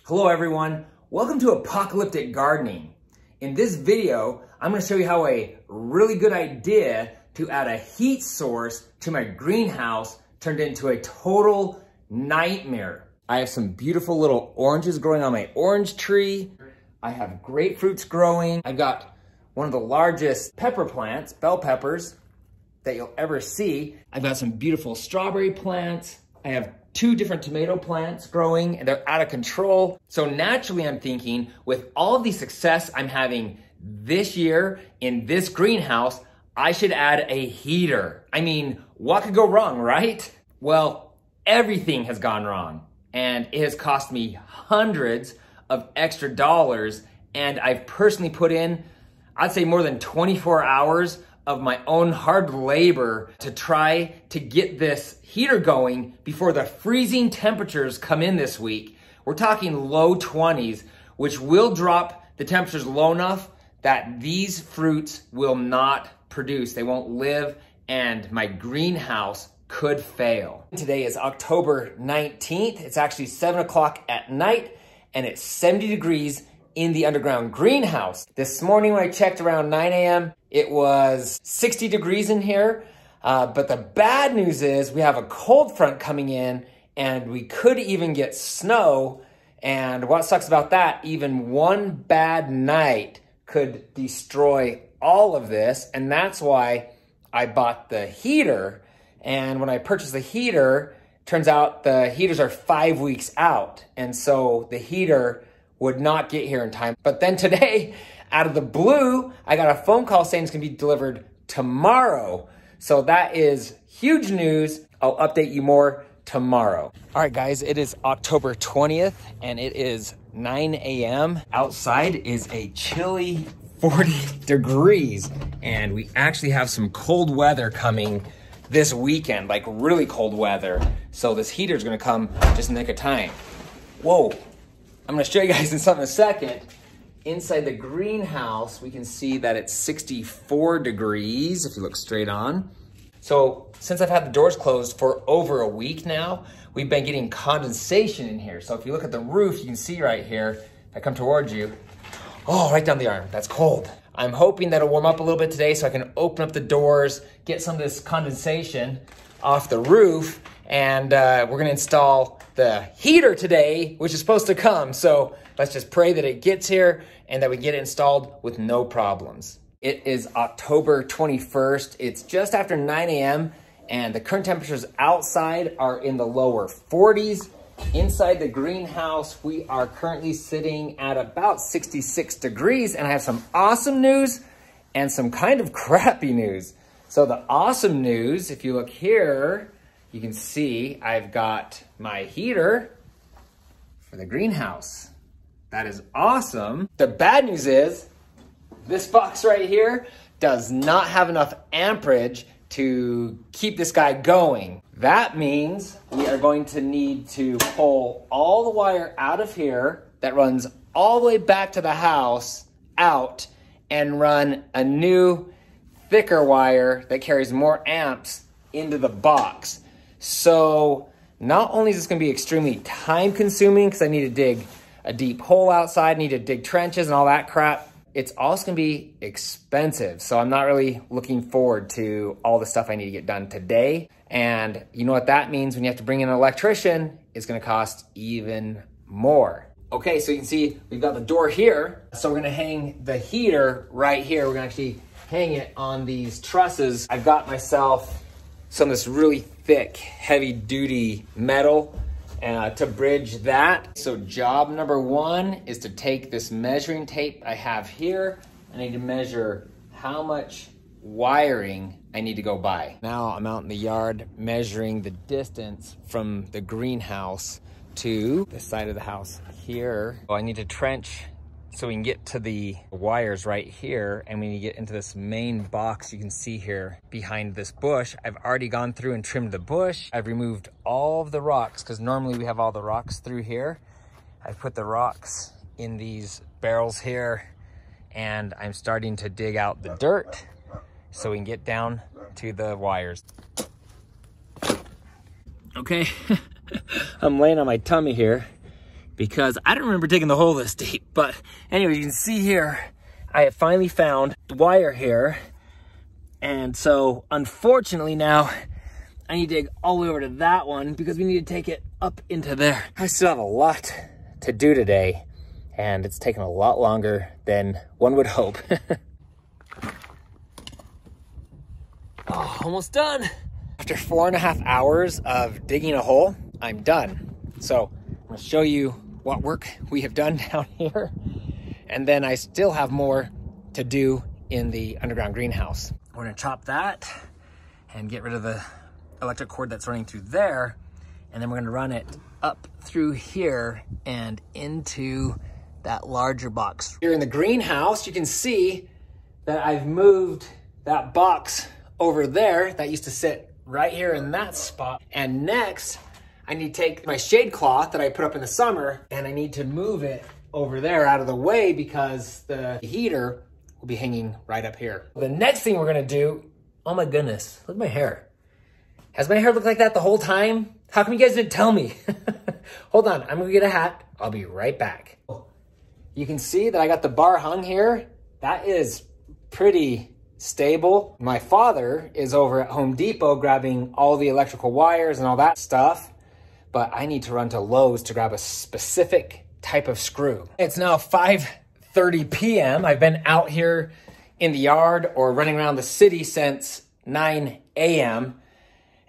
Hello everyone, welcome to Apocalyptic Gardening. In this video, I'm going to show you how a really good idea to add a heat source to my greenhouse turned into a total nightmare. I have some beautiful little oranges growing on my orange tree. I have grapefruits growing. I've got one of the largest pepper plants, bell peppers, that you'll ever see. I've got some beautiful strawberry plants. I have 2 different tomato plants growing and they're out of control. So naturally I'm thinking with all the success I'm having this year in this greenhouse, I should add a heater. I mean, what could go wrong, right? Well, everything has gone wrong and it has cost me hundreds of extra dollars, and I've personally put in, I'd say more than 24 hours of my own hard labor to try to get this heater going before the freezing temperatures come in this week. We're talking low 20s, which will drop the temperatures low enough that these fruits will not produce. They won't live and my greenhouse could fail. Today is October 19th. It's actually 7 o'clock at night and it's 70 degrees in the underground greenhouse. This morning when I checked around 9 a.m., it was 60 degrees in here. But the bad news is we have a cold front coming in and we could even get snow. And what sucks about that, even one bad night could destroy all of this. And that's why I bought the heater. And when I purchased the heater, turns out the heaters are 5 weeks out. And so the heater would not get here in time. But then today, out of the blue, I got a phone call saying it's gonna be delivered tomorrow. So that is huge news. I'll update you more tomorrow. All right, guys, it is October 20th and it is 9 a.m. Outside is a chilly 40 degrees and we actually have some cold weather coming this weekend, like really cold weather. So this heater is gonna come just in the nick of time. Whoa. I'm gonna show you guys in something in a second. Inside the greenhouse, we can see that it's 64 degrees if you look straight on. So since I've had the doors closed for over a week now, we've been getting condensation in here. So if you look at the roof, you can see right here, if I come towards you, oh, right down the arm, that's cold. I'm hoping that it'll warm up a little bit today so I can open up the doors, get some of this condensation off the roof, and we're gonna install the heater today, which is supposed to come. So let's just pray that it gets here and that we get it installed with no problems. It is October 21st. It's just after 9 a.m. and the current temperatures outside are in the lower 40s. Inside the greenhouse, we are currently sitting at about 66 degrees, and I have some awesome news and some kind of crappy news. So the awesome news, if you look here, you can see I've got my heater for the greenhouse. That is awesome. The bad news is this box right here does not have enough amperage to keep this guy going. That means we are going to need to pull all the wire out of here that runs all the way back to the house out and run a new thicker wire that carries more amps into the box. So not only is this gonna be extremely time consuming because I need to dig a deep hole outside, need to dig trenches and all that crap, it's also gonna be expensive. So I'm not really looking forward to all the stuff I need to get done today. And you know what that means when you have to bring in an electrician, it's gonna cost even more. Okay, so you can see we've got the door here. So we're gonna hang the heater right here. We're gonna actually hang it on these trusses. I've got myself some of this really thick, heavy duty metal to bridge that. So job number 1 is to take this measuring tape I have here. I need to measure how much wiring I need to go by. Now I'm out in the yard measuring the distance from the greenhouse to the side of the house here. So I need to trench so we can get to the wires right here, and we need to get into this main box you can see here behind this bush. I've already gone through and trimmed the bush. I've removed all of the rocks because normally we have all the rocks through here. I've put the rocks in these barrels here, and I'm starting to dig out the dirt so we can get down to the wires. Okay, I'm laying on my tummy here because I don't remember digging the hole this deep. But anyway, you can see here, I have finally found the wire here. And so unfortunately now I need to dig all the way over to that one because we need to take it up into there. I still have a lot to do today, and it's taken a lot longer than one would hope. Oh, almost done. After 4.5 hours of digging a hole, I'm done. So I'm gonna show you what work we have done down here. And then I still have more to do in the underground greenhouse. We're gonna chop that and get rid of the electric cord that's running through there. And then we're gonna run it up through here and into that larger box. Here in the greenhouse, you can see that I've moved that box over there that used to sit right here in that spot. And next, I need to take my shade cloth that I put up in the summer and I need to move it over there out of the way because the heater will be hanging right up here. The next thing we're gonna do, oh my goodness, look at my hair. Has my hair looked like that the whole time? How come you guys didn't tell me? Hold on, I'm gonna get a hat. I'll be right back. You can see that I got the bar hung here. That is pretty stable. My father is over at Home Depot grabbing all the electrical wires and all that stuff, but I need to run to Lowe's to grab a specific type of screw. It's now 5:30 p.m. I've been out here in the yard or running around the city since 9 a.m.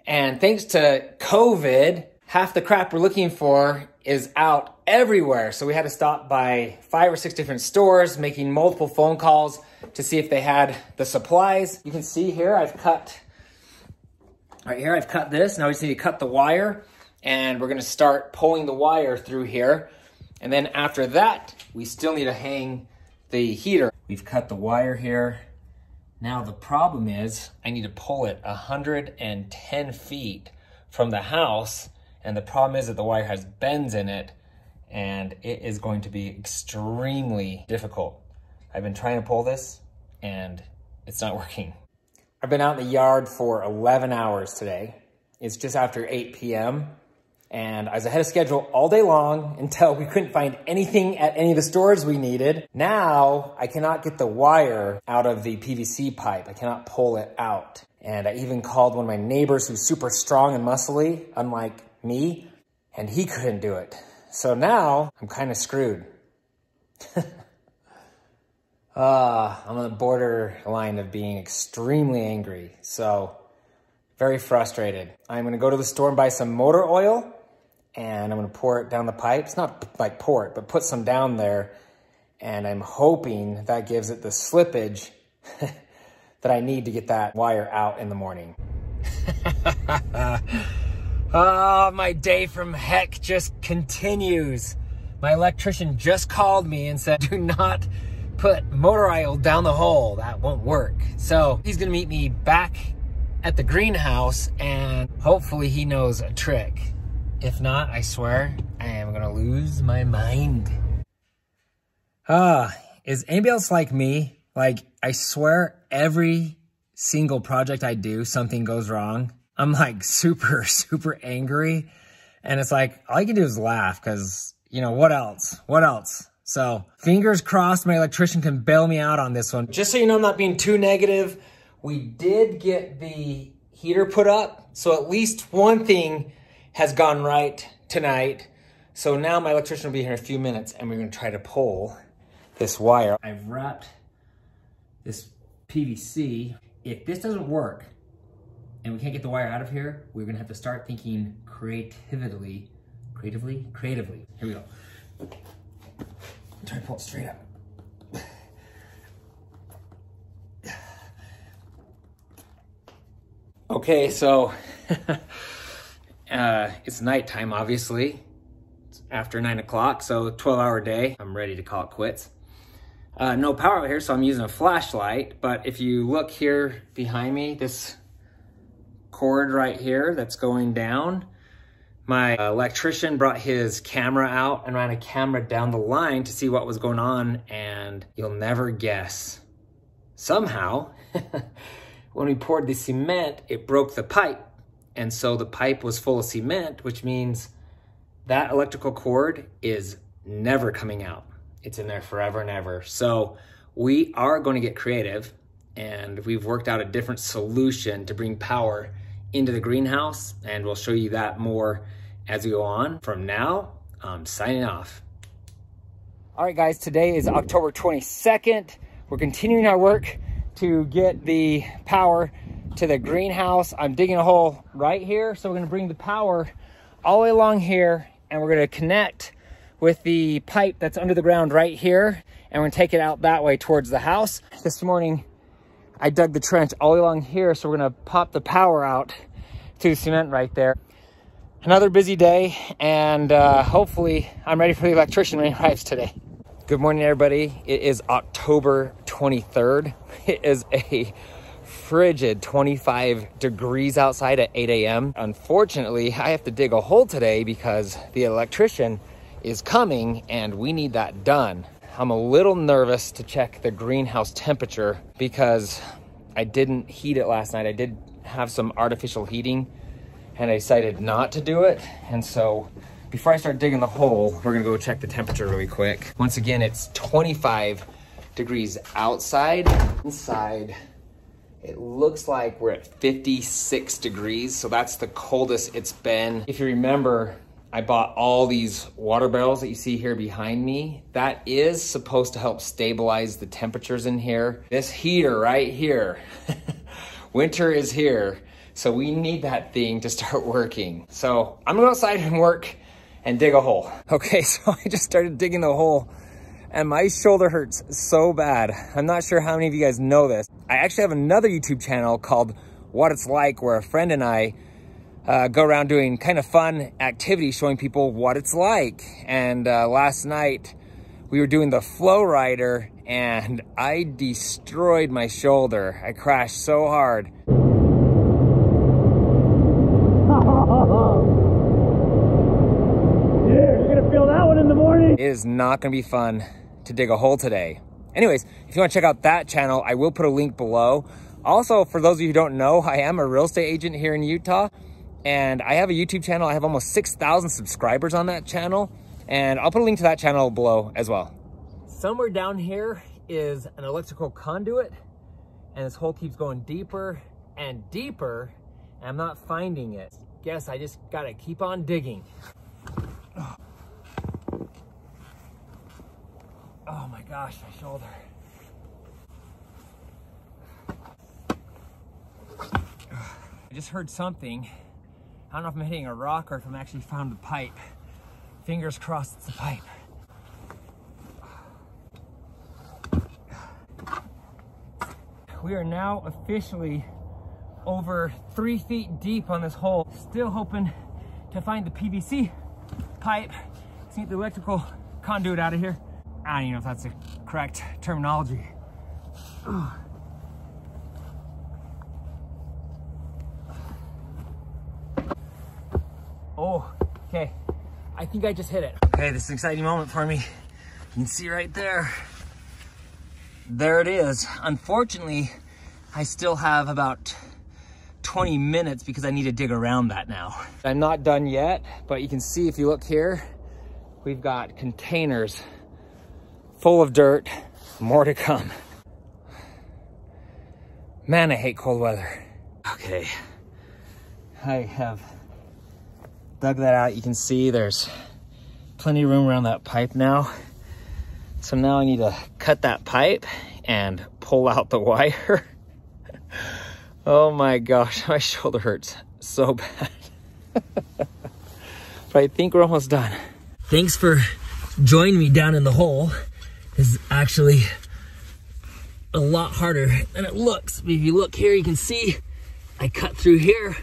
And thanks to COVID, half the crap we're looking for is out everywhere. So we had to stop by 5 or 6 different stores, making multiple phone calls to see if they had the supplies. You can see here, I've cut this. Now we just need to cut the wire, and we're gonna start pulling the wire through here. And then after that, we still need to hang the heater. We've cut the wire here. Now the problem is I need to pull it 110 feet from the house. And the problem is that the wire has bends in it, and it is going to be extremely difficult. I've been trying to pull this and it's not working. I've been out in the yard for 11 hours today. It's just after 8 p.m. and I was ahead of schedule all day long until we couldn't find anything at any of the stores we needed. Now I cannot get the wire out of the PVC pipe. I cannot pull it out. And I even called one of my neighbors who's super strong and muscly, unlike me, and he couldn't do it. So now I'm kind of screwed. I'm on the borderline of being extremely angry. So very frustrated. I'm gonna go to the store and buy some motor oil, and I'm gonna pour it down the pipe. It's not like pour it, but put some down there. And I'm hoping that gives it the slippage that I need to get that wire out in the morning. Oh, my day from heck just continues. My electrician just called me and said, do not put motor oil down the hole. That won't work. So he's gonna meet me back at the greenhouse, and hopefully he knows a trick. If not, I swear I am gonna lose my mind. Is anybody else like me? Like, I swear every single project I do, something goes wrong. I'm like super, super angry. And it's like, all you can do is laugh because, you know, what else? What else? So fingers crossed my electrician can bail me out on this one. Just so you know, I'm not being too negative. We did get the heater put up. So at least one thing has gone right tonight. So now my electrician will be here in a few minutes and we're gonna try to pull this wire. I've wrapped this PVC. If this doesn't work, and we can't get the wire out of here, we're gonna have to start thinking creatively. Here we go. I'm trying to pull it straight up. Okay, so it's nighttime, obviously. It's after 9 o'clock, so 12-hour day. I'm ready to call it quits. No power out here, so I'm using a flashlight, but if you look here behind me, this cord right here that's going down, my electrician brought his camera out and ran a camera down the line to see what was going on, and you'll never guess. Somehow, when we poured the cement, it broke the pipe, and so the pipe was full of cement, which means That electrical cord is never coming out. It's in there forever and ever. So we are going to get creative, and we've worked out a different solution to bring power into the greenhouse, and we'll show you that more as we go on. From now, I'm signing off. All right, guys, today is October 22nd. We're continuing our work to get the power to the greenhouse. I'm digging a hole right here, so we're gonna bring the power all the way along here, and we're gonna connect with the pipe that's under the ground right here, and we're gonna take it out that way towards the house. This morning, I dug the trench all the way along here, so we're gonna pop the power out to the cement right there. Another busy day, and hopefully I'm ready for the electrician when he arrives today. Good morning, everybody. It is October 23rd. It is a frigid 25 degrees outside at 8 a.m. Unfortunately, I have to dig a hole today because the electrician is coming and we need that done. I'm a little nervous to check the greenhouse temperature because I didn't heat it last night. I did have some artificial heating and I decided not to do it. And so before I start digging the hole, we're gonna go check the temperature really quick. Once again, it's 25 degrees outside. Inside, it looks like we're at 56 degrees, so that's the coldest it's been. If you remember, I bought all these water barrels that you see here behind me. That is supposed to help stabilize the temperatures in here. This heater right here, winter is here, so we need that thing to start working. So I'm gonna go outside and work and dig a hole. Okay, so I just started digging the hole and my shoulder hurts so bad. I'm not sure how many of you guys know this. I actually have another YouTube channel called What It's Like, where a friend and I go around doing kind of fun activities, showing people what it's like. And last night we were doing the flow rider and I destroyed my shoulder. I crashed so hard. It is not gonna be fun to dig a hole today. Anyways, if you wanna check out that channel, I will put a link below. Also, for those of you who don't know, I am a real estate agent here in Utah, and I have a YouTube channel. I have almost 6,000 subscribers on that channel, and I'll put a link to that channel below as well. Somewhere down here is an electrical conduit, and this hole keeps going deeper and deeper, and I'm not finding it. Guess I just gotta keep on digging. Oh my gosh, my shoulder. I just heard something. I don't know if I'm hitting a rock or if I'm actually found the pipe. Fingers crossed it's the pipe. We are now officially over 3 feet deep on this hole. Still hoping to find the PVC pipe to get the electrical conduit out of here. I don't even know if that's the correct terminology. Oh, okay. I think I just hit it. Okay, this is an exciting moment for me. You can see right there. There it is. Unfortunately, I still have about 20 minutes because I need to dig around that now. I'm not done yet, but you can see if you look here, we've got containers full of dirt, more to come. Man, I hate cold weather. Okay, I have dug that out. You can see there's plenty of room around that pipe now. So now I need to cut that pipe and pull out the wire. Oh my gosh, my shoulder hurts so bad. But I think we're almost done. Thanks for joining me down in the hole. This is actually a lot harder than it looks. If you look here, you can see I cut through here,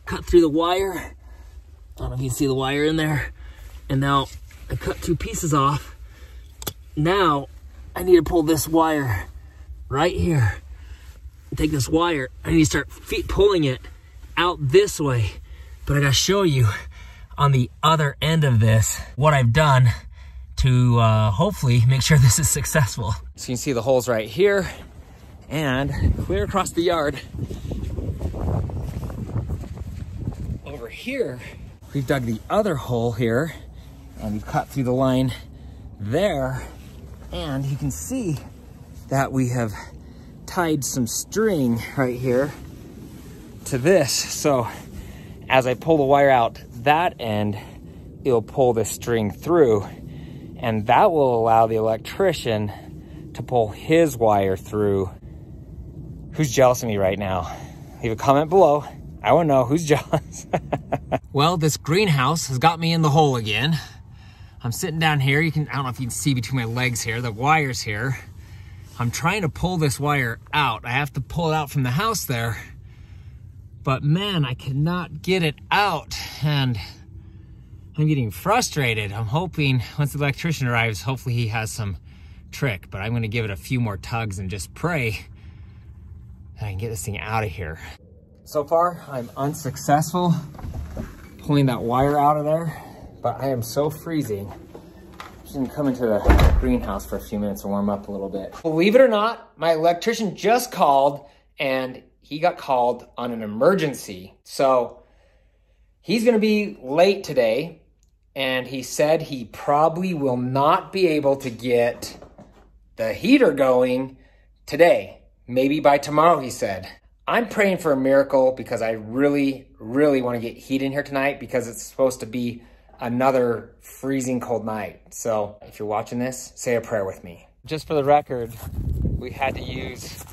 cut through the wire. I don't know if you can see the wire in there. And now I cut 2 pieces off. Now I need to pull this wire right here. Take this wire, I need to start pulling it out this way. But I gotta show you on the other end of this what I've done to hopefully make sure this is successful. So you can see the holes right here and clear across the yard. Over here, we've dug the other hole here and we've cut through the line there. And you can see that we have tied some string right here to this. So as I pull the wire out that end, it'll pull this string through, and that will allow the electrician to pull his wire through. Who's jealous of me right now? Leave a comment below. I want to know who's jealous. Well, this greenhouse has got me in the hole again. I'm sitting down here. I don't know if you can see between my legs here, the wire's here. I'm trying to pull this wire out. I have to pull it out from the house there. But man, I cannot get it out, and I'm getting frustrated. I'm hoping once the electrician arrives, hopefully he has some trick, but I'm gonna give it a few more tugs and just pray that I can get this thing out of here. So far, I'm unsuccessful pulling that wire out of there, but I am so freezing. I'm just gonna come into the greenhouse for a few minutes and warm up a little bit. Believe it or not, my electrician just called, and he got called on an emergency. So he's gonna be late today, and he said he probably will not be able to get the heater going today. Maybe by tomorrow, he said. I'm praying for a miracle because I really, really want to get heat in here tonight because it's supposed to be another freezing cold night. So if you're watching this, say a prayer with me. Just for the record, we had to use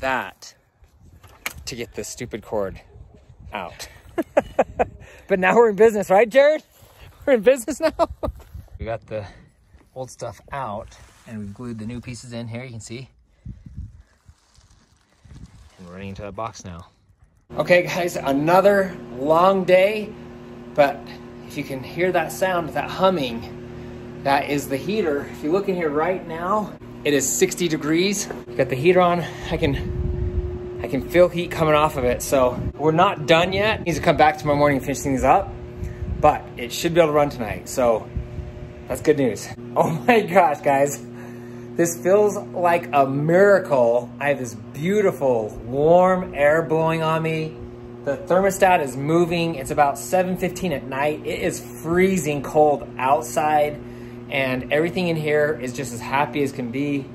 that to get this stupid cord out. But now we're in business, right, Jared? We're in business now. We got the old stuff out and we've glued the new pieces in here, you can see. And we're running into a box now. Okay guys, another long day, but if you can hear that sound, that humming, that is the heater. If you look in here right now, it is 60 degrees. Got the heater on. I can feel heat coming off of it. So we're not done yet. Needs to come back tomorrow morning and finish things up, but it should be able to run tonight. So that's good news. Oh my gosh, guys. This feels like a miracle. I have this beautiful warm air blowing on me. The thermostat is moving. It's about 7:15 at night. It is freezing cold outside, and everything in here is just as happy as can be.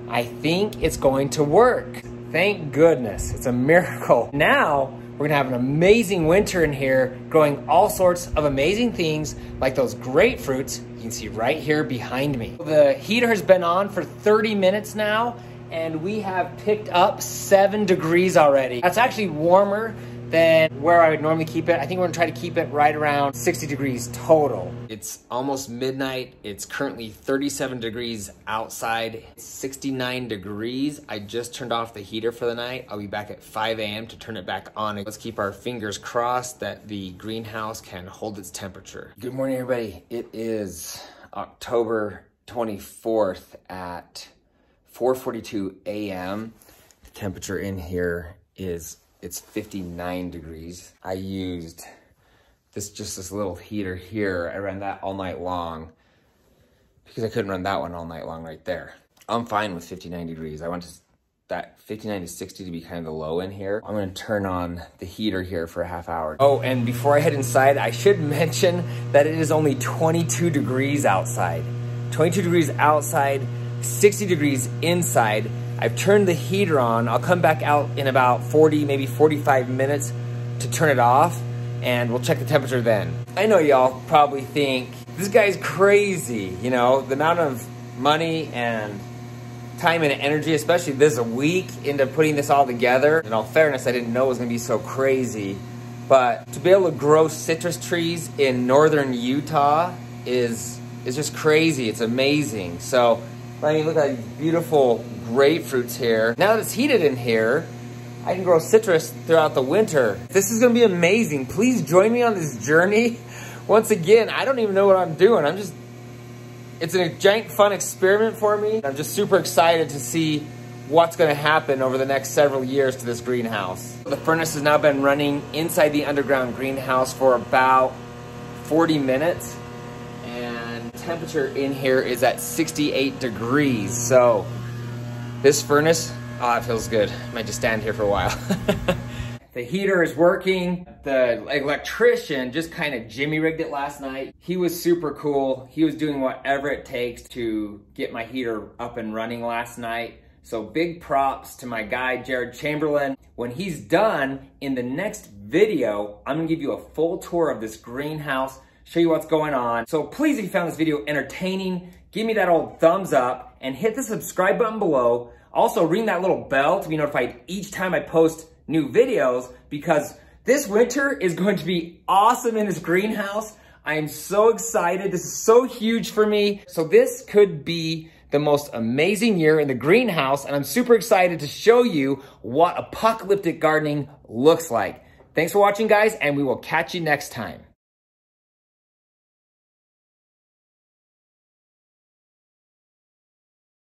I think it's going to work. Thank goodness, it's a miracle. Now, we're gonna have an amazing winter in here, growing all sorts of amazing things like those grapefruits you can see right here behind me. The heater has been on for 30 minutes now, and we have picked up 7 degrees already. That's actually warmer than where I would normally keep it. I think we're gonna try to keep it right around 60 degrees total. It's almost midnight. It's currently 37 degrees outside. It's 69 degrees. I just turned off the heater for the night. I'll be back at 5 a.m. to turn it back on. Let's keep our fingers crossed that the greenhouse can hold its temperature. Good morning, everybody. It is October 24th at 4:42 a.m. The temperature in here it's 59 degrees. I used this little heater here. I ran that all night long because I couldn't run that one all night long right there. I'm fine with 59 degrees. I want that 59 to 60 to be kind of the low in here. I'm gonna turn on the heater here for a half hour. Oh, and before I head inside, I should mention that it is only 22 degrees outside. 22 degrees outside, 60 degrees inside. I've turned the heater on. I'll come back out in about 40, maybe 45 minutes to turn it off, and we'll check the temperature then. I know y'all probably think, this guy's crazy, you know, the amount of money and time and energy, especially this week, into putting this all together. In all fairness, I didn't know it was gonna be so crazy, but to be able to grow citrus trees in northern Utah is just crazy. It's amazing. So, I mean, look at these beautiful grapefruits here. Now that it's heated in here, I can grow citrus throughout the winter. This is gonna be amazing. Please join me on this journey. Once again, I don't even know what I'm doing. It's a giant fun experiment for me. I'm just super excited to see what's gonna happen over the next several years to this greenhouse. The furnace has now been running inside the underground greenhouse for about 40 minutes. Temperature in here is at 68 degrees. So this furnace, it feels good. Might just stand here for a while. The heater is working. The electrician just kind of jimmy rigged it last night. He was super cool. He was doing whatever it takes to get my heater up and running last night. So big props to my guy, Jared Chamberlain. When he's done, in the next video, I'm gonna give you a full tour of this greenhouse, show you what's going on. So please, if you found this video entertaining, give me that old thumbs up and hit the subscribe button below. Also ring that little bell to be notified each time I post new videos, because this winter is going to be awesome in this greenhouse. I am so excited. This is so huge for me. So this could be the most amazing year in the greenhouse, and I'm super excited to show you what apocalyptic gardening looks like. Thanks for watching, guys, and we will catch you next time.